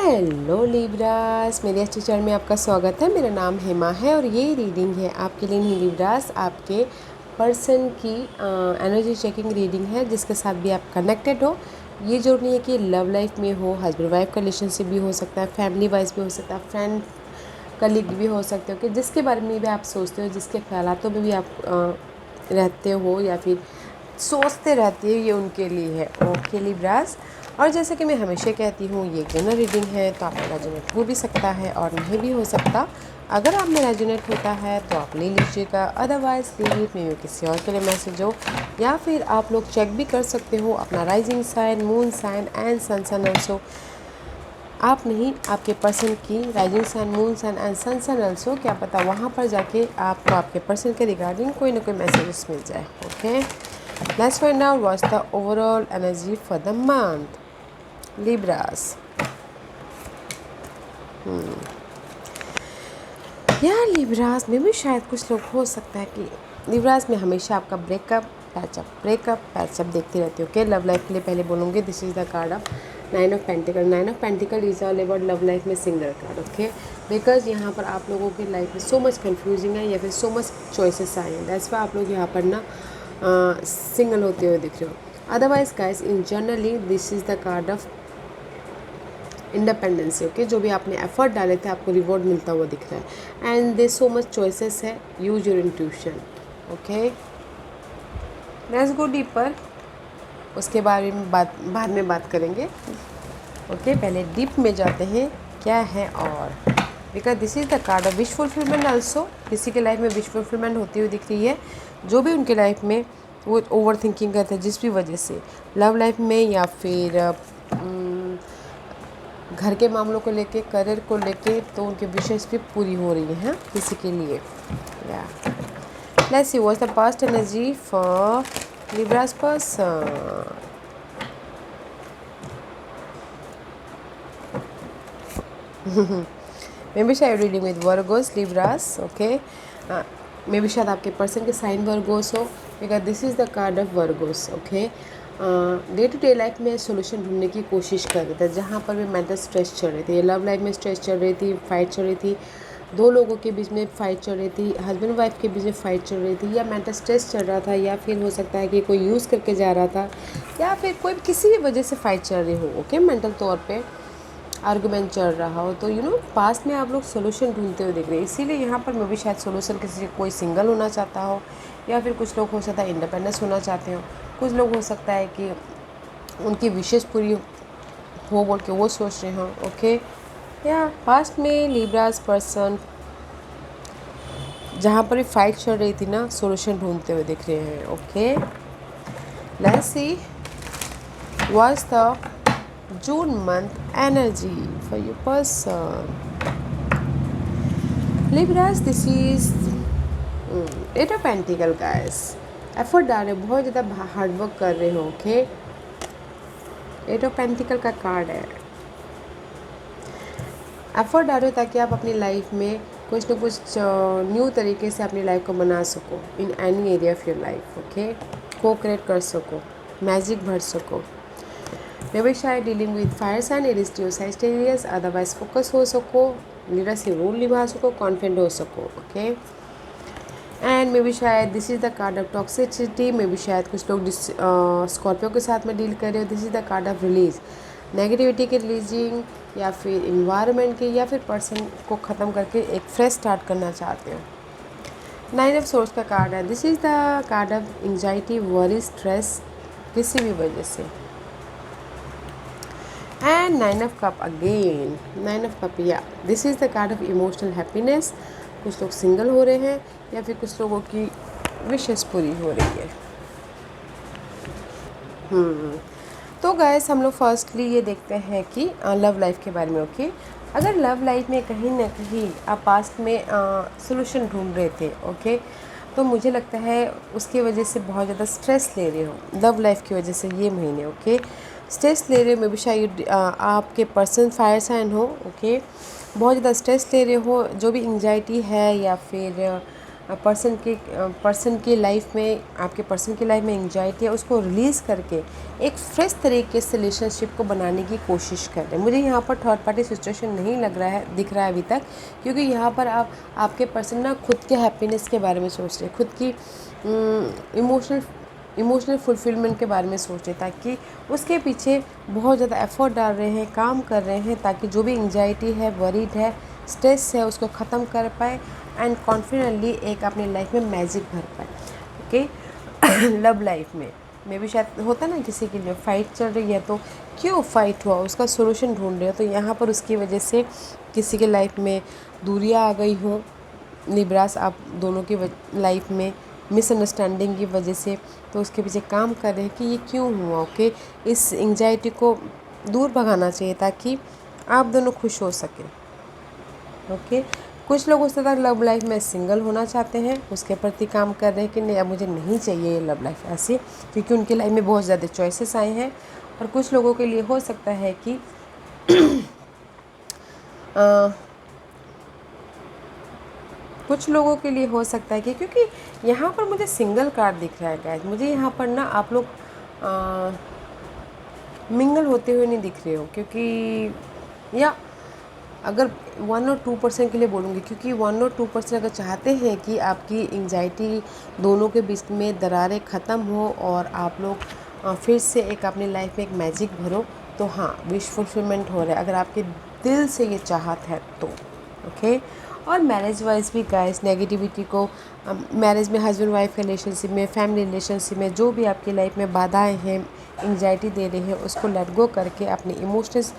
Hello Libras, मेरे अच्छे channel में आपका स्वागत है। मेरा नाम हेमा है और ये रीडिंग है आपके लिए नहीं लिब्रास, आपके पर्सन की एनर्जी चेकिंग रीडिंग है जिसके साथ भी आप कनेक्टेड हो। ये जरूरी नहीं है कि लव लाइफ में हो, हस्बैंड वाइफ का रिलेशनशिप भी हो सकता है, फैमिली वाइज भी हो सकता है, फ्रेंड कलीग भी हो सकते हो कि जिसके बारे में भी आप सोचते हो, जिसके ख्यालातों में भी आप रहते हो या फिर सोचते रहते हो, ये उनके लिए है। ओके लिब्रास, और जैसे कि मैं हमेशा कहती हूँ ये जनरल रीडिंग है तो आप में रेजोनेट हो भी सकता है और नहीं भी हो सकता। अगर आप में रेजोनेट होता है तो आप ले लीजिएगा, अदरवाइज लीव में किसी और के लिए मैसेज हो, या फिर आप लोग चेक भी कर सकते हो अपना rising sign, moon sign and sun sign also. आप नहीं, आपके पर्सन की rising sign, moon sign and sun sign also, क्या पता वहाँ पर जाके आपको आपके पर्सन के रिगार्डिंग कोई ना कोई मैसेजेस मिल जाए। Okay, let's find out what's the overall energy for the month Libras. यार लिब्रास में भी शायद कुछ लोग हो सकता है कि लिब्रास में हमेशा आपका ब्रेकअप पैचअप देखती रहती हो। ओके, लव लाइफ के लिए पहले बोलूँगी this is the card of nine of pentacle. Nine of pentacle is all about love life में सिंगल कार्ड। ओके, बिकॉज यहाँ पर आप लोगों की लाइफ में सो मच कन्फ्यूजिंग है या फिर सो मच चॉइसेस आए हैं, दैट्स वाई आप लोग यहाँ पर ना सिंगल होते हुए दिख रहे हो। Otherwise guys in generally this is the card of independency. Okay, जो भी आपने एफर्ट डाले थे आपको रिवॉर्ड मिलता हुआ दिख रहा है and they so much choices है, use your intuition. Okay, let's go deeper, उसके बारे में बाद में बात करेंगे। ओके, पहले डीप में जाते हैं क्या है। और because this is the card of wish fulfilment also, किसी के लाइफ में विश फुलफिलमेंट होती हुई दिख रही है, जो भी उनके लाइफ में वो ओवर थिंकिंग करते हैं जिस भी वजह से लव लाइफ में या फिर घर के मामलों को लेके, करियर को लेके, तो उनके विशेष भी पूरी हो रही हैं किसी के लिए। या let's see what's the past energy for Libras person. Maybe शायद reading with Virgos Libras. Okay, maybe शायद आपके पर्सन के साइन वर्गोस हो, because this is the card of Virgos. Okay, day to day life में solution ढूंढने की कोशिश कर रहे थे, जहाँ पर भी मेंटल स्ट्रेस चल रही थी, लव लाइफ में स्ट्रेस चल रही थी, फाइट चल रही थी, दो लोगों के बीच में फाइट चल रही थी, हस्बैंड वाइफ के बीच में फाइट चल रही थी, या मेंटल स्ट्रेस चल रहा था, या फिर हो सकता है कि कोई यूज़ करके जा रहा था, या फिर कोई किसी भी वजह से फाइट चल रही हो। ओके, मेंटल तौर पर आर्गूमेंट चल रहा हो, तो पास्ट में आप लोग सोल्यूशन ढूंढते हुए दिख रहे हैं। इसीलिए यहाँ पर मैं भी शायद सोल्यूशन किसी कोई सिंगल होना चाहता हो, या फिर कुछ लोग हो सकता है इंडिपेंडेंस होना चाहते हो, कुछ लोग हो सकता है कि उनकी विशेष पूरी हो बोल के वो सोच रहे हो। ओके, या पास्ट में लिब्रास पर्सन जहाँ पर भी फाइट चल रही थी ना, सोल्यूशन ढूंढते हुए दिख रहे हैं। Okay, let's see what's the June month energy for your person. Libras, this is Eight of Pentacle guys. Effort डाल रहे हो, बहुत ज़्यादा हार्डवर्क कर रहे हो। ओके, एट ऑफ पेंटिकल का कार्ड है। एफर्ट डाल रहे हो ताकि आप अपनी लाइफ में कुछ ना कुछ न्यू तरीके से अपनी लाइफ को बना सको, in any area of your life. Okay, को क्रिएट कर सको, मैजिक भर सको। मे बी शायद डीलिंग विद फायर साइन, एरिस्टियो साइस्टेरियस, अदरवाइज फोकस हो सको, लीडरशिप रोल निभा सको, कॉन्फिडेंट हो सको। ओके, एंड मे बी शायद this is the card of toxicity. Maybe शायद कुछ लोग स्कॉर्पियो के साथ में डील कर रहे हो। This is the card of release, negativity के रिलीजिंग, या फिर इन्वायरमेंट के, या फिर पर्सन को ख़त्म करके एक फ्रेश स्टार्ट करना चाहते हो। नाइन ऑफ सोर्स का कार्ड है। This is the card of anxiety, worry, stress किसी भी वजह से। And nine of cup again, nine of cup, या this is the card of emotional happiness. कुछ लोग सिंगल हो रहे हैं या फिर कुछ लोगों की विशेष पूरी हो रही है। तो गाइस हम लोग फर्स्टली ये देखते हैं कि लव लाइफ के बारे में। ओके, अगर लव लाइफ में कहीं ना कहीं आप पास्ट में सोल्यूशन ढूंढ रहे थे, ओके, तो मुझे लगता है उसकी वजह से बहुत ज़्यादा स्ट्रेस ले रहे हो लव लाइफ की वजह से ये महीने। ओके, स्ट्रेस ले रहे हो, मे बी शायद आपके पर्सन फायर साइन हो। ओके, बहुत ज़्यादा स्ट्रेस ले रहे हो, जो भी एंजाइटी है या फिर पर्सन की लाइफ में, आपके पर्सन की लाइफ में एंग्जाइटी है उसको रिलीज़ करके एक फ्रेश तरीके से रिलेशनशिप को बनाने की कोशिश कर रहे हैं। मुझे यहाँ पर थर्ड पार्टी सिचुएशन नहीं दिख रहा है अभी तक, क्योंकि यहाँ पर आपके पर्सन ना खुद के हैप्पीनेस के बारे में सोच रहे हैं, खुद की इमोशनल फुलफिलमेंट के बारे में सोच रहे, ताकि उसके पीछे बहुत ज़्यादा एफर्ट डाल रहे हैं, काम कर रहे हैं, ताकि जो भी एंग्जाइटी है, वरीड है, स्ट्रेस है, उसको ख़त्म कर पाए एंड कॉन्फिडेंटली एक अपनी लाइफ में मैजिक भर पाए। ओके लव लाइफ में भी शायद होता ना, किसी के लिए फ़ाइट चल रही है तो क्यों फ़ाइट हुआ उसका सोल्यूशन ढूंढ रहे हो, तो यहाँ पर उसकी वजह से किसी के लाइफ में दूरियाँ आ गई हो, लिब्रास आप दोनों की लाइफ में मिसअंडरस्टैंडिंग की वजह से, तो उसके पीछे काम कर रहे हैं कि ये क्यों हुआ। ओके इस एंग्जाइटी को दूर भगाना चाहिए ताकि आप दोनों खुश हो सकें। ओके कुछ लोग उस तरह लव लाइफ में सिंगल होना चाहते हैं, उसके प्रति काम कर रहे हैं कि नहीं अब मुझे नहीं चाहिए ये लव लाइफ ऐसे, क्योंकि उनकी लाइफ में बहुत ज़्यादा चॉइसेस आए हैं। और कुछ लोगों के लिए हो सकता है कि कुछ लोगों के लिए हो सकता है कि क्योंकि यहाँ पर मुझे सिंगल कार्ड दिख रहा है गाइस, मुझे यहाँ पर ना आप लोग मिंगल होते हुए नहीं दिख रहे हो, क्योंकि या अगर 1 और 2% के लिए बोलूँगी, क्योंकि 1 और 2% अगर चाहते हैं कि आपकी एंग्जाइटी दोनों के बीच में दरारें ख़त्म हो और आप लोग फिर से एक अपनी लाइफ में एक मैजिक भरो, तो हाँ विश फुलफिलमेंट हो रहा है अगर आपके दिल से ये चाहत है तो। ओके और मैरिज वाइज भी गाइस नेगेटिविटी को मैरिज में, हस्बैंड वाइफ रिलेशनशिप में, फैमिली रिलेशनशिप में जो भी आपकी लाइफ में बाधाएं हैं, एंग्जाइटी दे रही है, उसको लेट गो करके अपनी इमोशंस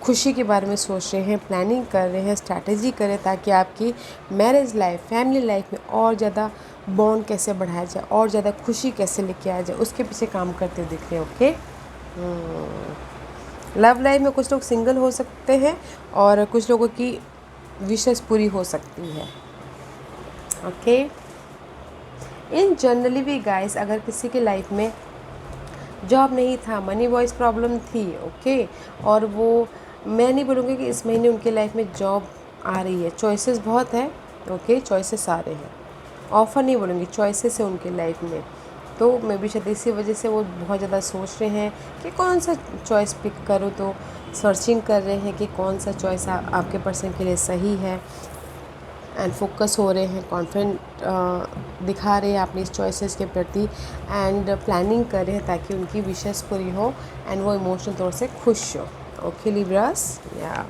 खुशी के बारे में सोच रहे हैं, प्लानिंग कर रहे हैं, स्ट्रैटेजी करें ताकि आपकी मैरिज लाइफ, फैमिली लाइफ में और ज़्यादा बॉन्ड कैसे बढ़ाया जाए और ज़्यादा खुशी कैसे लेके आया जाए, उसके पीछे काम करते दिख रहे हैं। ओके लव लाइफ में कुछ लोग सिंगल हो सकते हैं और कुछ लोगों की विशेष पूरी हो सकती है। ओके इन जनरली भी गाइस अगर किसी की लाइफ में जॉब नहीं था, मनी वाइज प्रॉब्लम थी, ओके और वो, मैं नहीं बोलूँगी कि इस महीने उनके लाइफ में जॉब आ रही है, चॉइसेस बहुत है, ओके चॉइसेस आ रहे हैं, ऑफ़र नहीं बोलूँगी, चॉइसेस है उनकी लाइफ में, तो मैं भी शायद इसी वजह से वो बहुत ज़्यादा सोच रहे हैं कि कौन सा चॉइस पिक करूँ, तो सर्चिंग कर रहे हैं कि कौन सा चॉइस आपके पर्सन के लिए सही है एंड फोकस हो रहे हैं, कॉन्फिडेंट दिखा रहे हैं अपनी इस चॉइसेस के प्रति एंड प्लानिंग कर रहे हैं ताकि उनकी विशेस पूरी हो एंड वो इमोशनल तौर से खुश हो। ओके लिब्रास या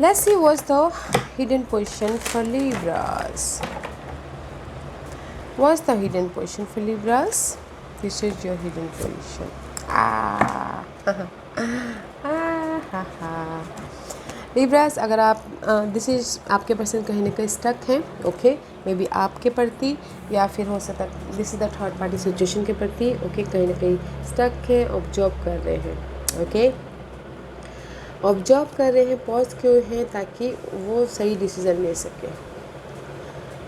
let's see what's the hidden position for Libras. What's the hidden position for Libras? This is your hidden position. Libras अगर आप दिस इज आपके पर्सन कहीं ना कहीं स्टक हैं, ओके मे बी आपके प्रति या फिर हो सकता है this is the third party situation के प्रति, ओके कहीं ना कहीं स्टक है, ऑब्जर्व कर रहे हैं, ओके ऑब्जर्व कर रहे हैं, पॉज क्यों हैं ताकि वो सही डिसीजन ले सके।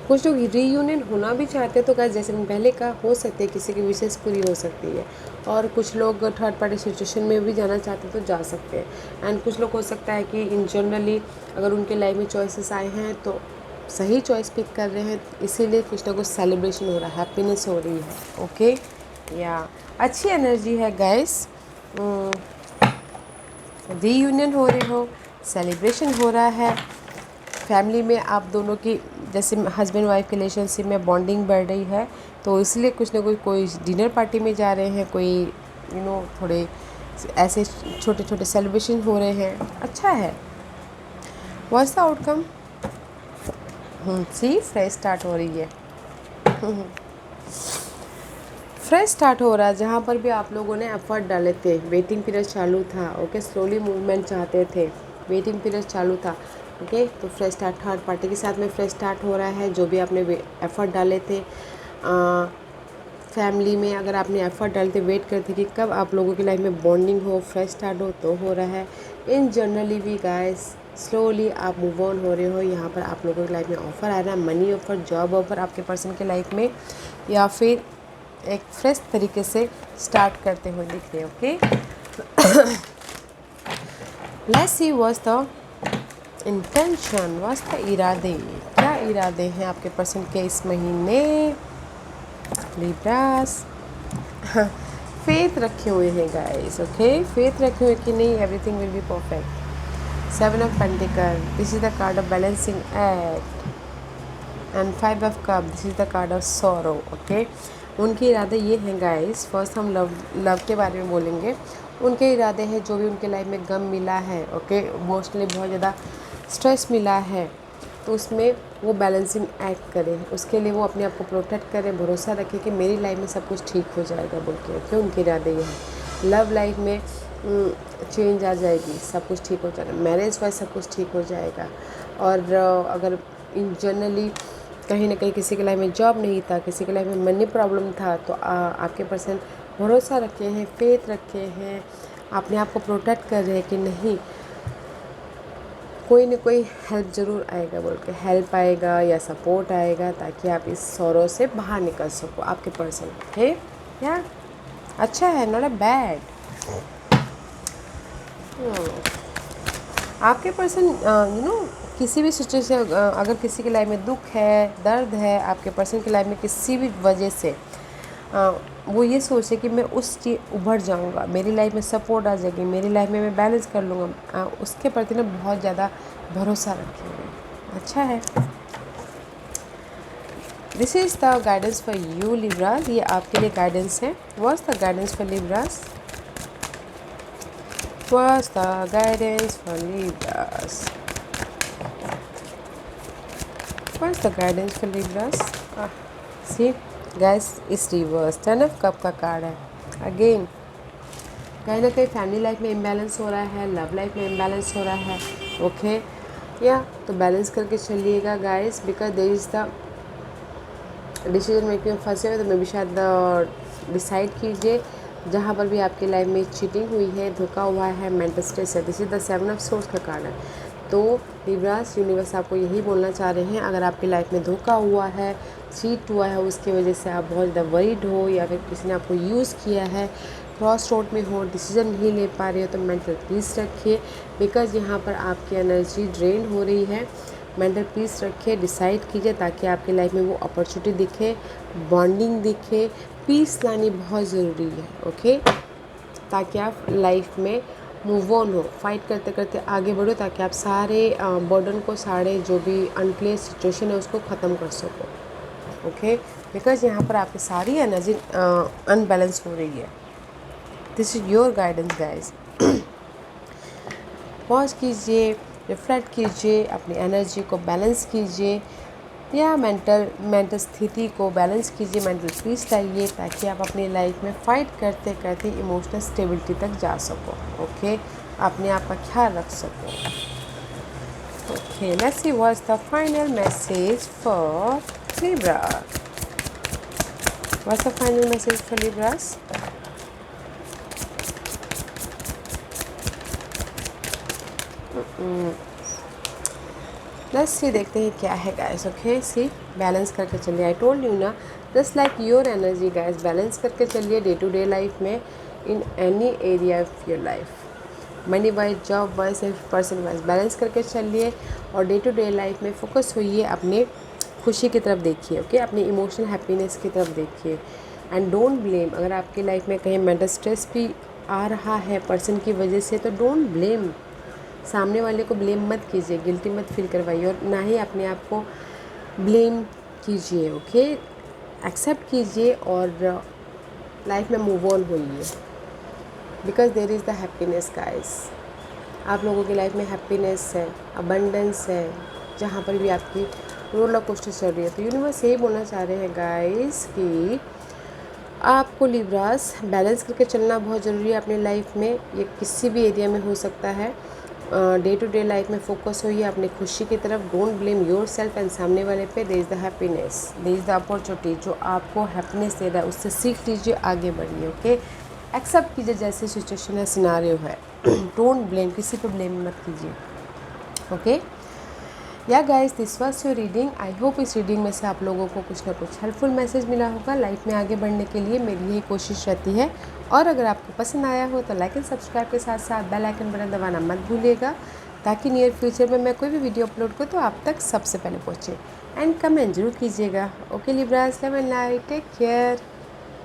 कुछ लोग रीयूनियन होना भी चाहते हैं, तो गाइस जैसे मैंने पहले कहा हो सकते हैं किसी की विशेष पूरी हो सकती है, और कुछ लोग थर्ड पार्टी सिचुएशन में भी जाना चाहते हैं तो जा सकते हैं एंड कुछ लोग हो सकता है कि इन जनरली अगर उनके लाइफ में चॉइसेस आए हैं तो सही चॉइस पिक कर रहे हैं, इसीलिए कुछ ना कुछ सेलिब्रेशन हो रहा है, हैप्पीनेस हो रही है। ओके या अच्छी एनर्जी है गाइस, रीयूनियन हो रही हो, सेलिब्रेशन हो रहा है, फैमिली में आप दोनों की जैसे हस्बैंड वाइफ के रिलेशनशिप में बॉन्डिंग बढ़ रही है, तो इसलिए कुछ ना कुछ कोई डिनर पार्टी में जा रहे हैं, कोई थोड़े ऐसे छोटे छोटे सेलिब्रेशन हो रहे हैं, अच्छा है। What's the outcome? See fresh start हो रही है, फ्रेश स्टार्ट हो रहा है, जहाँ पर भी आप लोगों ने एफर्ट डाले थे, वेटिंग पीरियड चालू था, ओके स्लोली मूवमेंट चाहते थे, वेटिंग पीरियड चालू था, ओके तो फ्रेश स्टार्ट थर्ड पार्टी के साथ में फ्रेश स्टार्ट हो रहा है। जो भी आपने एफ़र्ट डाले थे फैमिली में, अगर आपने एफ़र्ट डाले थे, वेट करते कि कब आप लोगों की लाइफ में बॉन्डिंग हो, फ्रेश स्टार्ट हो, तो हो रहा है। इन जनरली भी गाइस स्लोली आप मूव ऑन हो रहे हो, यहाँ पर आप लोगों की लाइफ में ऑफ़र आ रहा है, मनी ऑफ़र, जॉब ऑफ़र आपके पर्सन के लाइफ में, या फिर एक फ्रेश तरीके से स्टार्ट करते हुए दिख रहे हैं। Okay let's see what's the intention, what's the इरादे, क्या क्या इरादे हैं आपके पर्सन के इस महीने लिब्रास? फेथ रखे हुए हैं गाइस, ओके, फेथ रखे हुए कि नहीं everything will be perfect. 7 of pentacle, this is the card of balancing act, and 5 of cup, this is the card of sorrow, okay. उनके इरादे ये हैं गाइस, फर्स्ट हम लव के बारे में बोलेंगे। उनके इरादे हैं जो भी उनके लाइफ में गम मिला है, ओके, इमोशनली बहुत ज़्यादा स्ट्रेस मिला है, तो उसमें वो बैलेंसिंग एक्ट करें, उसके लिए वो अपने आप को प्रोटेक्ट करें, भरोसा रखें कि मेरी लाइफ में सब कुछ ठीक हो जाएगा बोल के, ओके। उनके इरादे ये हैं। लव लाइफ में चेंज आ जाएगी, सब कुछ ठीक हो जाएगा, मैरिज वाइज सब कुछ ठीक हो जाएगा। और अगर इन जनरली कहीं ना कहीं किसी के लाइफ में जॉब नहीं था, किसी के लाइफ में मनी प्रॉब्लम था, तो आपके पर्सन भरोसा रखे हैं, फेथ रखे हैं, अपने आप को प्रोटेक्ट कर रहे हैं कि नहीं कोई ना कोई हेल्प ज़रूर आएगा बोल के, हेल्प आएगा या सपोर्ट आएगा ताकि आप इस सौरों से बाहर निकल सको आपके पर्सन, है या अच्छा है, नॉट अ बैड। आपके पर्सन किसी भी सिचुएशन, अगर किसी की लाइफ में दुख है, दर्द है, आपके पर्सन की लाइफ में किसी भी वजह से वो ये सोचे कि मैं उस चीज़ उभर जाऊंगा, मेरी लाइफ में सपोर्ट आ जाएगी, मेरी लाइफ में मैं बैलेंस कर लूँगा, उसके प्रति ना बहुत ज़्यादा भरोसा रखेंगे। अच्छा है। This is the guidance for you Libras, ये आपके लिए गाइडेंस है। What's the guidance for Libras? What's the guidance for Libras? What's the guidance for Libras? See, guys, it's reverse. 10 of Cup का कार्ड है। Again, कहीं ना कहीं family life में इम्बैलेंस हो रहा है, लव लाइफ में इम्बैलेंस हो रहा है, ओके या तो बैलेंस करके चलिएगा guys, because there is the decision making में फंसे हुए, तो मैं भी शायद डिसाइड कीजिए जहाँ पर भी आपकी लाइफ में चीटिंग हुई है, धोखा हुआ है, मेंटल स्ट्रेस है। This is the 7 of swords का कार्ड है। तो लिब्रास, यूनिवर्स आपको यही बोलना चाह रहे हैं, अगर आपकी लाइफ में धोखा हुआ है, चीट हुआ है, उसकी वजह से आप बहुत ज़्यादा वरीड हो या फिर किसी ने आपको यूज़ किया है, क्रॉस रोड में हो, डिसीजन नहीं ले पा रहे हो, तो मेंटल पीस रखिए, बिकॉज यहाँ पर आपकी एनर्जी ड्रेन हो रही है। मेंटल पीस रखिए, डिसाइड कीजिए ताकि आपकी लाइफ में वो अपॉर्चुनिटी दिखे, बॉन्डिंग दिखे, पीस लानी बहुत ज़रूरी है, ओके, ताकि आप लाइफ में मूव ऑन हो, फाइट करते करते आगे बढ़ो, ताकि आप सारे बर्डन को, सारे जो भी अनप्लेस सिचुएशन है उसको ख़त्म कर सको, ओके, बिकॉज यहाँ पर आपकी सारी एनर्जी अनबैलेंस हो रही है। This is your guidance guys. Pause कीजिए, रिफ्लेक्ट कीजिए, अपनी एनर्जी को बैलेंस कीजिए या मेंटल स्थिति को बैलेंस कीजिए, मेंटल पीस लाइए, ताकि आप अपनी लाइफ में फ़ाइट करते करते इमोशनल स्टेबिलिटी तक जा सको, ओके, अपने आप का ख्याल रख सको। Okay, let's see what's the final message for Libra. What's the final message for Libras? Let's see, देखते हैं क्या है गाइस, ओके। सी, बैलेंस करके चलिए, आई टोल्ड यू ना, just like your energy guys, balance करके चलिए डे टू डे लाइफ में, इन any area of your life, money wise, job wise, person wise, balance करके चलिए और डे टू डे लाइफ में फोकस होइए, अपने खुशी की तरफ देखिए, ओके, अपनी इमोशनल हैप्पीनेस की तरफ देखिए, एंड डोंट ब्लेम। अगर आपकी लाइफ में कहीं मेंटल स्ट्रेस भी आ रहा है पर्सन की वजह से, तो डोंट ब्लेम, सामने वाले को ब्लेम मत कीजिए, गिल्टी मत फील करवाइए, और ना ही अपने आप को ब्लेम कीजिए, ओके, एक्सेप्ट कीजिए और लाइफ में मूव ऑन होइए, because there is the happiness guys. आप लोगों की लाइफ में हैप्पीनेस है, अबंडेंस है, जहाँ पर भी आपकी रोलर कोस्टर चल रही है। तो यूनिवर्स यही बोलना चाह रहे हैं गाइस कि आपको लिब्रास बैलेंस करके चलना बहुत ज़रूरी है अपनी लाइफ में, ये किसी भी एरिया में हो सकता है। डे टू डे लाइफ में फोकस होइए अपनी खुशी की तरफ, don't blame yourself and सामने वाले पे, there is the happiness, there is the opportunity, जो आपको हैप्पीनेस दे रहा है उससे सीख लीजिए, आगे बढ़िए, ओके, एक्सेप्ट कीजिए जैसे सिचुएशन है, सिनारियो है, डोंट ब्लेम, किसी पे ब्लेम मत कीजिए, ओके। या guys, this was your reading. I hope इस रीडिंग में से आप लोगों को कुछ ना कुछ हेल्पफुल मैसेज मिला होगा। लाइफ में आगे बढ़ने के लिए मेरी यही कोशिश रहती है, और अगर आपको पसंद आया हो तो लाइक एंड सब्सक्राइब के साथ साथ बेल आइकन बटन दबाना मत भूलिएगा, ताकि नियर फ्यूचर में मैं कोई भी वीडियो अपलोड करूँ तो आप तक सबसे पहले पहुँचे। एंड कमेंट जरूर कीजिएगा। Okay Libras, love and light, take care.